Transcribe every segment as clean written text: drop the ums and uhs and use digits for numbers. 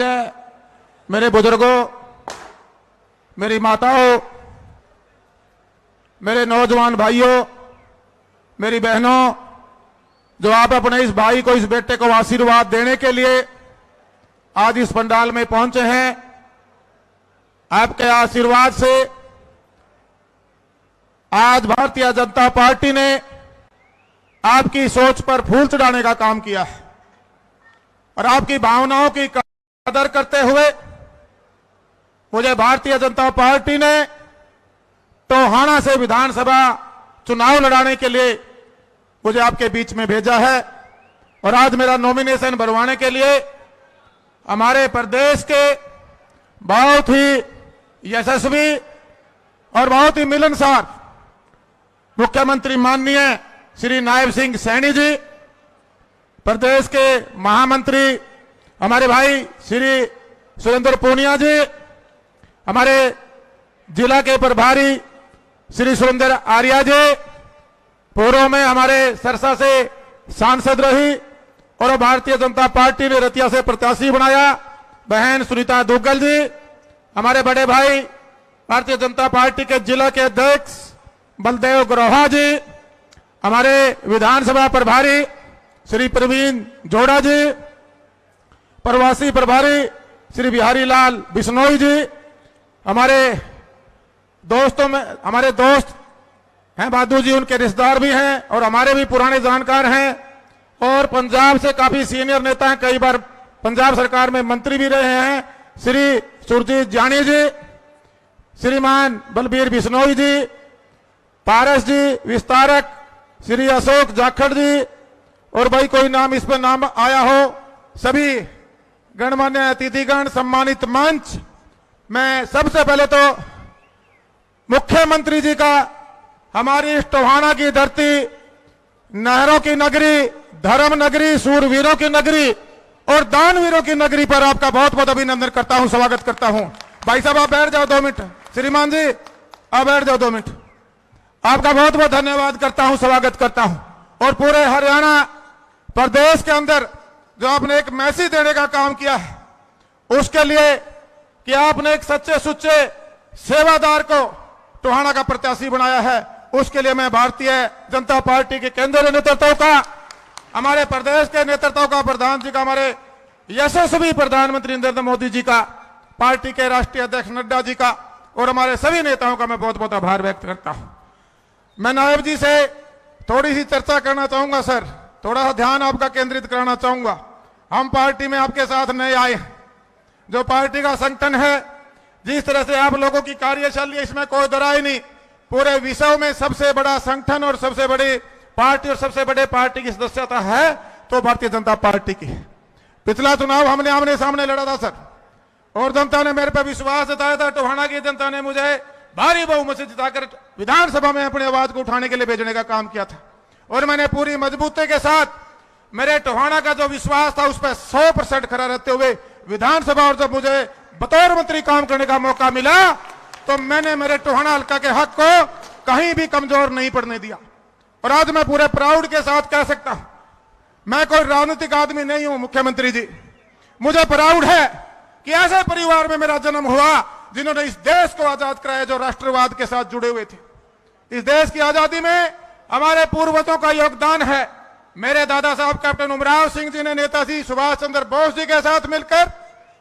गणमान्य मेरे बुजुर्गों, मेरी माताओं, मेरे नौजवान भाइयों, मेरी बहनों, जो आप अपने इस भाई को, इस बेटे को आशीर्वाद देने के लिए आज इस पंडाल में पहुंचे हैं, आपके आशीर्वाद से आज भारतीय जनता पार्टी ने आपकी सोच पर फूल चढ़ाने का काम किया है और आपकी भावनाओं की कदर करते हुए मुझे भारतीय जनता पार्टी ने टोहाना से विधानसभा चुनाव लड़ाने के लिए मुझे आपके बीच में भेजा है और आज मेरा नॉमिनेशन भरवाने के लिए हमारे प्रदेश के बहुत ही यशस्वी और बहुत ही मिलनसार मुख्यमंत्री माननीय श्री नायब सिंह सैनी जी, प्रदेश के महामंत्री हमारे भाई श्री सुरेंद्र पूनिया जी, हमारे जिला के प्रभारी श्री सुरेंद्र आर्या जी, पूर्व में हमारे सरसा से सांसद रही और भारतीय जनता पार्टी ने रतिया से प्रत्याशी बनाया बहन सुनीता दुग्गल जी, हमारे बड़े भाई भारतीय जनता पार्टी के जिला के अध्यक्ष बलदेव ग्रोहा जी, हमारे विधानसभा प्रभारी श्री प्रवीण जोड़ा जी, प्रवासी प्रभारी श्री बिहारी लाल बिश्नोई जी, हमारे दोस्तों में हमारे दोस्त हैं बादू जी, उनके रिश्तेदार भी हैं और हमारे भी पुराने जानकार हैं और पंजाब से काफी सीनियर नेता हैं, कई बार पंजाब सरकार में मंत्री भी रहे हैं, श्री सुरजीत जानी जी, श्रीमान बलबीर बिश्नोई जी, पारस जी विस्तारक श्री अशोक जाखड़ जी और भाई कोई नाम इस पर नाम आया हो, सभी गणमान्य अतिथिगण, सम्मानित मंच, मैं सबसे पहले तो मुख्यमंत्री जी का हमारी इस टोहाना की धरती, नहरों की नगरी, धर्म नगरी, सूरवीरों की नगरी और दानवीरों की नगरी पर आपका बहुत बहुत अभिनंदन करता हूं, स्वागत करता हूं। भाई साहब आप बैठ जाओ 2 मिनट, श्रीमान जी आप बैठ जाओ 2 मिनट। आपका बहुत बहुत धन्यवाद करता हूं, स्वागत करता हूं। और पूरे हरियाणा प्रदेश के अंदर जो आपने एक मैसेज देने का काम किया है, उसके लिए कि आपने एक सच्चे सुच्चे सेवादार को टोहाना का प्रत्याशी बनाया है, उसके लिए मैं भारतीय जनता पार्टी के केंद्रीय नेतृत्व का, हमारे प्रदेश के नेतृत्व का, प्रधान जी का, हमारे यशस्वी प्रधानमंत्री नरेंद्र मोदी जी का, पार्टी के राष्ट्रीय अध्यक्ष नड्डा जी का और हमारे सभी नेताओं का मैं बहुत बहुत आभार व्यक्त करता हूं। मैं नायब जी से थोड़ी सी चर्चा करना चाहूंगा सर, थोड़ा सा ध्यान आपका केंद्रित कराना चाहूंगा। हम पार्टी में आपके साथ नए आए हैं, जो पार्टी का संगठन है, जिस तरह से आप लोगों की कार्यशैली, इसमें कोई दराई नहीं, पूरे विश्व में सबसे बड़ा संगठन और सबसे बड़ी पार्टी और सबसे बड़े पार्टी की सदस्यता है तो भारतीय जनता पार्टी की है। पिछला चुनाव हमने आमने सामने लड़ा था सर और जनता ने मेरे पर विश्वास जताया था। टोहाना की जनता ने मुझे भारी बहुमत से जिताकर विधानसभा में अपनी आवाज को उठाने के लिए भेजने का काम किया था और मैंने पूरी मजबूती के साथ मेरे टोहाना का जो विश्वास था उस पर 100% खरा रहते हुए विधानसभा, और जब मुझे बतौर मंत्री काम करने का मौका मिला तो मैंने मेरे टोहाना हल्का के हक को कहीं भी कमजोर नहीं पड़ने दिया। और आज मैं पूरे प्राउड के साथ कह सकता हूं, मैं कोई राजनीतिक आदमी नहीं हूं मुख्यमंत्री जी, मुझे प्राउड है कि ऐसे परिवार में मेरा जन्म हुआ जिन्होंने इस देश को आजाद कराया, जो राष्ट्रवाद के साथ जुड़े हुए थे। इस देश की आजादी में हमारे पूर्वजों का योगदान है। मेरे दादा साहब कैप्टन उमराव सिंह जी ने नेताजी सुभाष चंद्र बोस जी के साथ मिलकर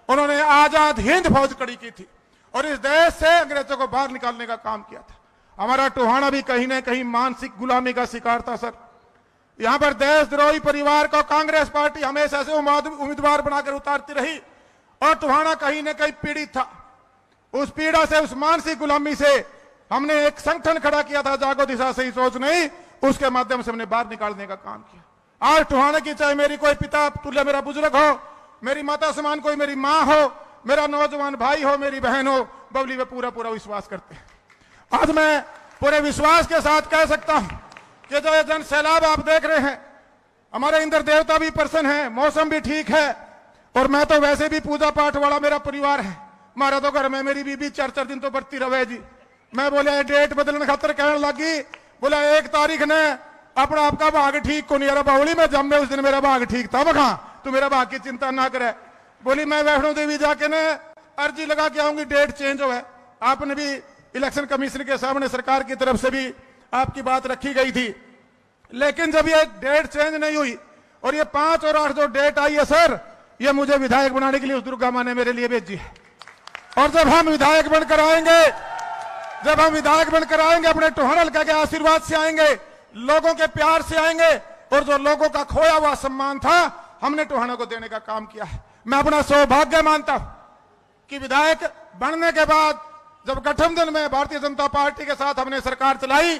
उन्होंने आजाद हिंद फौज खड़ी की थी और इस देश से अंग्रेजों को बाहर निकालने का काम किया था। हमारा टोहाना भी कहीं ना कहीं मानसिक गुलामी का शिकार था सर। यहां पर देशद्रोही परिवार को कांग्रेस पार्टी हमेशा से उम्मीदवार बनाकर उतारती रही और टोहाना कहीं ना कहीं पीड़ित था। उस पीड़ा से, उस मानसिक गुलामी से हमने एक संगठन खड़ा किया था, जागो दिशा सही सोच नहीं, उसके माध्यम से हमने बाहर निकालने का काम किया। आज टोहाना की चाहे मेरी कोई पिता तुल्य मेरा बुजुर्ग हो, मेरी माता समान कोई मेरी माँ हो, मेरा नौजवान भाई हो, मेरी बहन हो, बबली में पूरा पूरा विश्वास करते हैं। आज मैं पूरे विश्वास के साथ कह सकता हूं कि जो ये जन सैलाब आप देख रहे हैं, हमारे इंद्र देवता भी प्रसन्न है, मौसम भी ठीक है और मैं तो वैसे भी पूजा पाठ वाला मेरा परिवार है। मारा तो घर में मेरी बीबी 4-4 दिन तो बरती रवे जी। मैं बोले डेट बदलने खातर कहने लगी, बोला 1 तारीख ने अपना आपका भाग ठीक को नहीं, बावली में जब मैं उस दिन मेरा भाग ठीक था, वहां तो मेरा भाग की चिंता ना करे। बोली मैं वैष्णो देवी जाके ना अर्जी लगा के आऊंगी, डेट चेंज हो है। आपने भी इलेक्शन कमीशन के सामने सरकार की तरफ से भी आपकी बात रखी गई थी, लेकिन जब ये डेट चेंज नहीं हुई और ये 5 और 8 जो डेट आई है सर, ये मुझे विधायक बनाने के लिए उस दुर्गा माँ ने मेरे लिए भेजी है। और जब हम विधायक बनकर आएंगे, जब हम विधायक बनकर आएंगे, अपने टोहाना हल्का के आशीर्वाद से आएंगे, लोगों के प्यार से आएंगे, और जो लोगों का खोया हुआ सम्मान था हमने टोहाना को देने का काम किया है। मैं अपना सौभाग्य मानता हूं कि विधायक बनने के बाद जब गठबंधन में भारतीय जनता पार्टी के साथ हमने सरकार चलाई,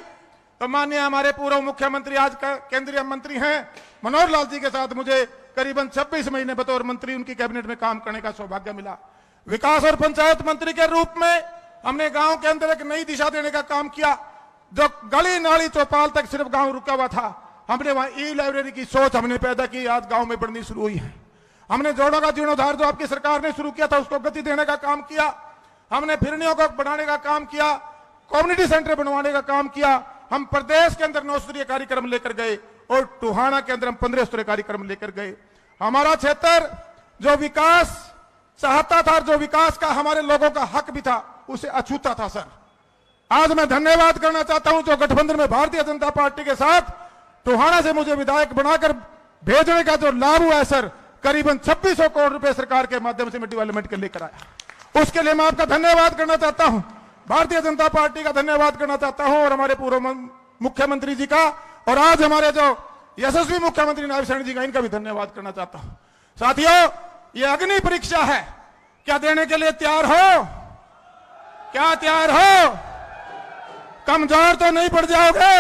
तो माननीय हमारे पूर्व मुख्यमंत्री आज का केंद्रीय मंत्री हैं मनोहर लाल जी के साथ मुझे करीबन 26 महीने बतौर मंत्री उनकी कैबिनेट में काम करने का सौभाग्य मिला। विकास और पंचायत मंत्री के रूप में हमने गांव के अंदर एक नई दिशा देने का काम किया। जो गली नाली चौपाल तक सिर्फ गांव रुका हुआ था, हमने वहां ई लाइब्रेरी की सोच हमने पैदा की, आज गांव में बढ़नी शुरू हुई है। हमने जोड़ों का जीर्णोद्धार जो आपकी सरकार ने शुरू किया था उसको गति देने का काम किया। हमने फिरनियों को बढ़ाने का काम किया, कम्युनिटी सेंटर बनवाने का काम किया। हम प्रदेश के अंदर 9 स्तरीय कार्यक्रम लेकर गए और टोहाना के अंदर हम 15 स्तरीय कार्यक्रम लेकर गए। हमारा क्षेत्र जो विकास चाहता था, जो विकास का हमारे लोगों का हक भी था, उसे अछूता था सर। आज मैं धन्यवाद करना चाहता हूं जो गठबंधन में भारतीय जनता पार्टी के साथ टोहाना से मुझे विधायक बनाकर भेजने का जो लाभ हुआ है सर, करीबन 2600 करोड़ रुपए सरकार के माध्यम से मैं डेवलपमेंट के लेकर आया। उसके लिए मैं आपका धन्यवाद करना चाहता हूं, भारतीय जनता पार्टी का धन्यवाद करना चाहता हूं, और हमारे पूर्व मुख्यमंत्री जी का, और आज हमारे जो यशस्वी मुख्यमंत्री नायब सैनी जी का, इनका भी धन्यवाद करना चाहता हूं। साथियों, ये अग्नि परीक्षा है, क्या देने के लिए तैयार हो? क्या तैयार हो? कमजोर तो नहीं पड़ जाओगे?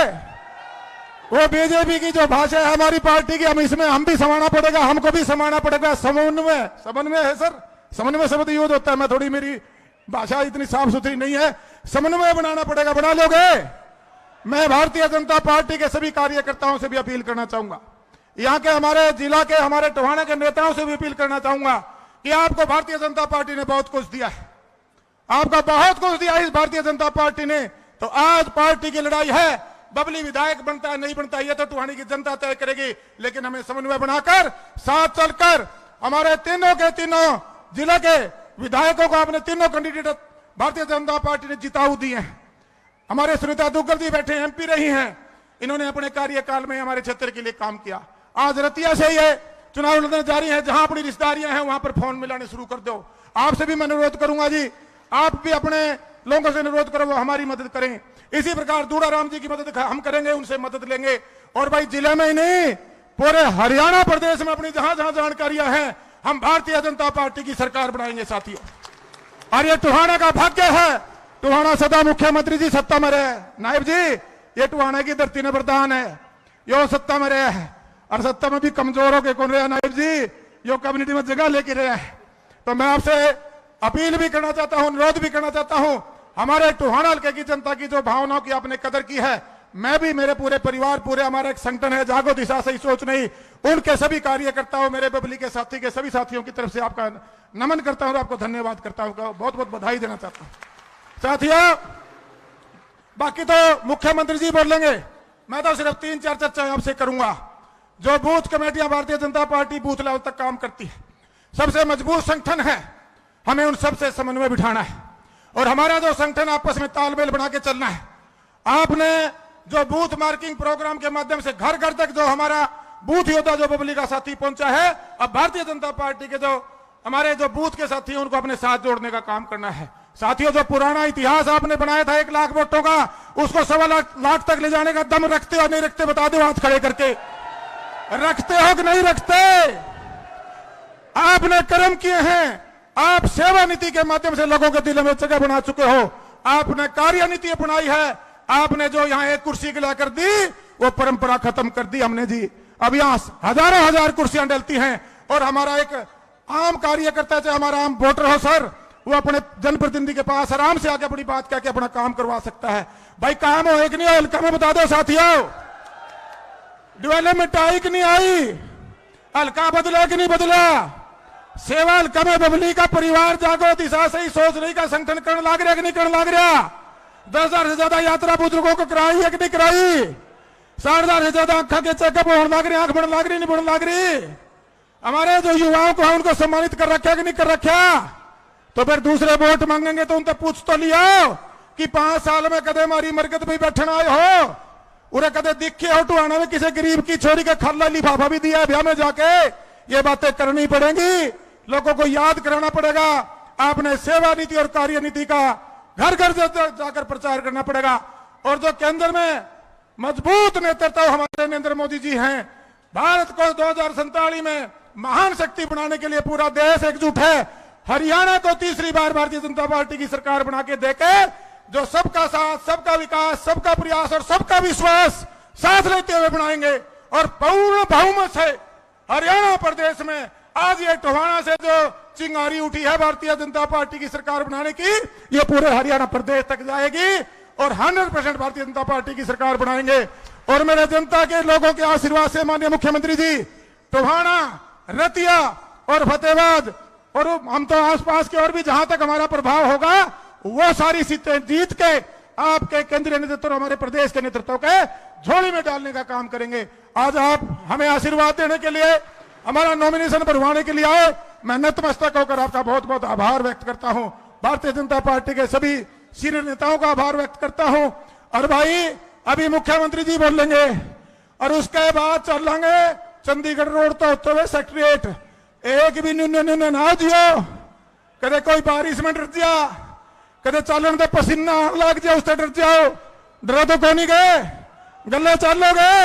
वो बीजेपी की जो भाषा है हमारी पार्टी की, हम इसमें हम भी समाना पड़ेगा, हमको भी समाना पड़ेगा। समन्वय है सर, समन्वय शब्द यूज होता है, मैं थोड़ी मेरी भाषा इतनी साफ सुथरी नहीं है, समन्वय बनाना पड़ेगा। बना लोगे? मैं भारतीय जनता पार्टी के सभी कार्यकर्ताओं से भी अपील करना चाहूंगा, यहाँ के हमारे जिला के हमारे टोहाना के नेताओं से भी अपील करना चाहूंगा कि आपको भारतीय जनता पार्टी ने बहुत कुछ दिया है, आपका बहुत कुछ दिया इस भारतीय जनता पार्टी ने। तो आज पार्टी की लड़ाई है, बबली विधायक बनता है नहीं बनता ये तो टोहानी की जनता तय करेगी, लेकिन हमें समन्वय बनाकर साथ चलकर हमारे तीनों के तीनों जिला के विधायकों को अपने तीनों कैंडिडेट भारतीय जनता पार्टी ने जिताऊ दिए हैं। हमारे सुनीता दुग्गल जी बैठे एमपी रही हैं, इन्होंने अपने कार्यकाल में हमारे क्षेत्र के लिए काम किया। आज रतिया से ये चुनाव लड़ना जारी है, जहां अपनी रिश्तेदारियां हैं वहां पर फोन मिलाने शुरू कर दो। आपसे भी मैं अनुरोध करूंगा जी, आप भी अपने लोगों से अनुरोध करो वो हमारी मदद करें। इसी प्रकार दूड़ा राम जी की मदद हम करेंगे, उनसे मदद लेंगे। और भाई जिले में ही नहीं, पूरे हरियाणा प्रदेश में अपनी जहां जहां जानकारियां हैं, हम भारतीय जनता पार्टी की सरकार बनाएंगे साथियों। और ये टोहाना का भाग्य है, टोहाना सदा मुख्यमंत्री जी सत्ता में रहे। नायब जी, ये टोहाना की धरती ने वरदान है, यो सत्ता में रहे है, और सत्ता में भी कमजोरों के कौन रहे नायब जी, यो कम्युनिटी में जगह लेके रहे है। तो मैं आपसे अपील भी करना चाहता हूं, अनुरोध भी करना चाहता हूं, हमारे टोहाना हल्के की जनता की जो भावनाओं की आपने कदर की है, मैं भी, मेरे पूरे परिवार, पूरे हमारा एक संगठन है जागो दिशा सही सोच नहीं, उनके सभी कार्यकर्ताओं, मेरे बबली के साथी के सभी साथियों की तरफ से आपका नमन करता हूं, आपको धन्यवाद करता हूं, बहुत बहुत बधाई देना चाहता हूं। साथियों, बाकी तो मुख्यमंत्री जी बोल लेंगे, मैं तो सिर्फ 3-4 चर्चाएं आपसे करूंगा। जो बूथ कमेटियां Bharatiya Janata party booth level तक काम करती है, सबसे मजबूत संगठन है, हमें उन सबसे समन्वय बिठाना है और हमारा जो संगठन आपस में तालमेल बना के चलना है। आपने जो बूथ मार्किंग प्रोग्राम के माध्यम से घर घर तक जो हमारा बूथ योद्धा जो बबली का साथी पहुंचा है, अब भारतीय जनता पार्टी के जो हमारे जो बूथ के साथी हैं उनको अपने साथ जोड़ने का काम करना है। साथियों, जो पुराना इतिहास आपने बनाया था 1 लाख वोटों का, उसको 1.25 लाख तक ले जाने का दम रखते हो नहीं रखते? बता दो हाथ खड़े करके, रखते हो कि नहीं रखते? आपने कर्म किए हैं, आप सेवा नीति के माध्यम से लोगों के दिलों में जगह बना चुके हो, आपने कार्य नीति अपनाई है, आपने जो यहाँ एक कुर्सी गिला कर दी वो परंपरा खत्म कर दी हमने जी। अब यहाँ हजारों हजार कुर्सियां डलती हैं और हमारा एक आम कार्यकर्ता चाहे हमारा आम वोटर हो सर, वो अपने जनप्रतिनिधि के पास आराम से आके अपनी बात कह के अपना काम करवा सकता है। भाई काम हो एक नहीं हो, हल्का में बता दो साथियों, डेवलपमेंट आई कि नहीं आई, हल्का बदला कि नहीं बदला, सेवा हल्का में बबली का परिवार जागो दिशा सही सोच रही का संगठन करने लग रहा कि नहीं करने लग रहा? 10,000 से ज्यादा यात्रा बुजुर्गों को कराई है कि नहीं कराई? 60,000 से ज्यादा आंखा के चेकअप होने लग रही, आंख बढ़ने लग रही नहीं बढ़ने लग रही? हमारे जो युवाओं को है उनको सम्मानित कर रखा कि नहीं कर रखा? तो फिर दूसरे वोट मांगेंगे तो उनसे पूछ तो लियो कि 5 साल में कदे हमारी मरकत भी बैठना आए हो, उन्हें कदे दिखे हो टुहाना में किसी गरीब की छोरी का खाला लिफाफा भी दिया ब्याह में जाके? ये बातें करनी पड़ेंगी, लोगों को याद कराना पड़ेगा। आपने सेवा नीति और कार्य नीति का घर घर जाकर प्रचार करना पड़ेगा। और जो केंद्र में मजबूत नेतृत्व हमारे नरेंद्र मोदी जी हैं, भारत को 2047 में महान शक्ति बनाने के लिए पूरा देश एकजुट है। हरियाणा को तीसरी बार भारतीय जनता पार्टी की सरकार बना के देके जो सबका साथ, सबका विकास, सबका प्रयास और सबका विश्वास साथ लेते हुए बनाएंगे और पूर्ण बहुमत से हरियाणा प्रदेश में आज ये टोहाना से जो चिंगारी उठी है भारतीय जनता पार्टी की सरकार बनाने की, ये पूरे हरियाणा प्रदेश तक जाएगी और 100% भारतीय जनता पार्टी की सरकार बनाएंगे। और मेरे जनता के लोगों के आशीर्वाद से माननीय मुख्यमंत्री जी टोहाना, रतिया और फतेहाबाद और हम तो आसपास के और भी जहां तक हमारा प्रभाव होगा वो सारी सीटें जीत के आपके केंद्रीय नेतृत्व और हमारे प्रदेश के नेतृत्व के झोली में डालने का काम करेंगे। आज आप हमें आशीर्वाद देने के लिए, हमारा नॉमिनेशन भरवाने के लिए आए, मैं नतमस्तक होकर आपका बहुत बहुत आभार व्यक्त करता हूं। भारतीय जनता पार्टी के सभी सीनियर नेताओं का आभार व्यक्त करता हूं। और भाई अभी मुख्यमंत्री जी बोलेंगे और उसके बाद चलेंगे चंडीगढ़ रोड तो होते हुए सेक्रेटरीट। एक भी न्यून ना दियो, कदे कोई बारिश में डर जा, कदे चलन दे पसीना लग जाए उससे डर जाओ, डरा तो कौन ही गए, गले चलोगे,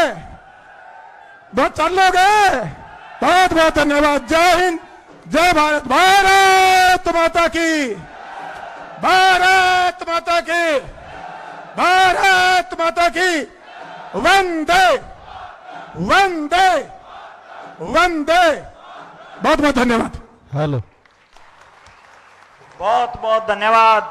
बहुत चलोगे। बहुत बहुत धन्यवाद। जय हिंद, जय भारत, भारत माता की, भारत माता की, भारत माता की। वंदे वंदे वंदे। बहुत बहुत धन्यवाद। हेलो, बहुत बहुत धन्यवाद।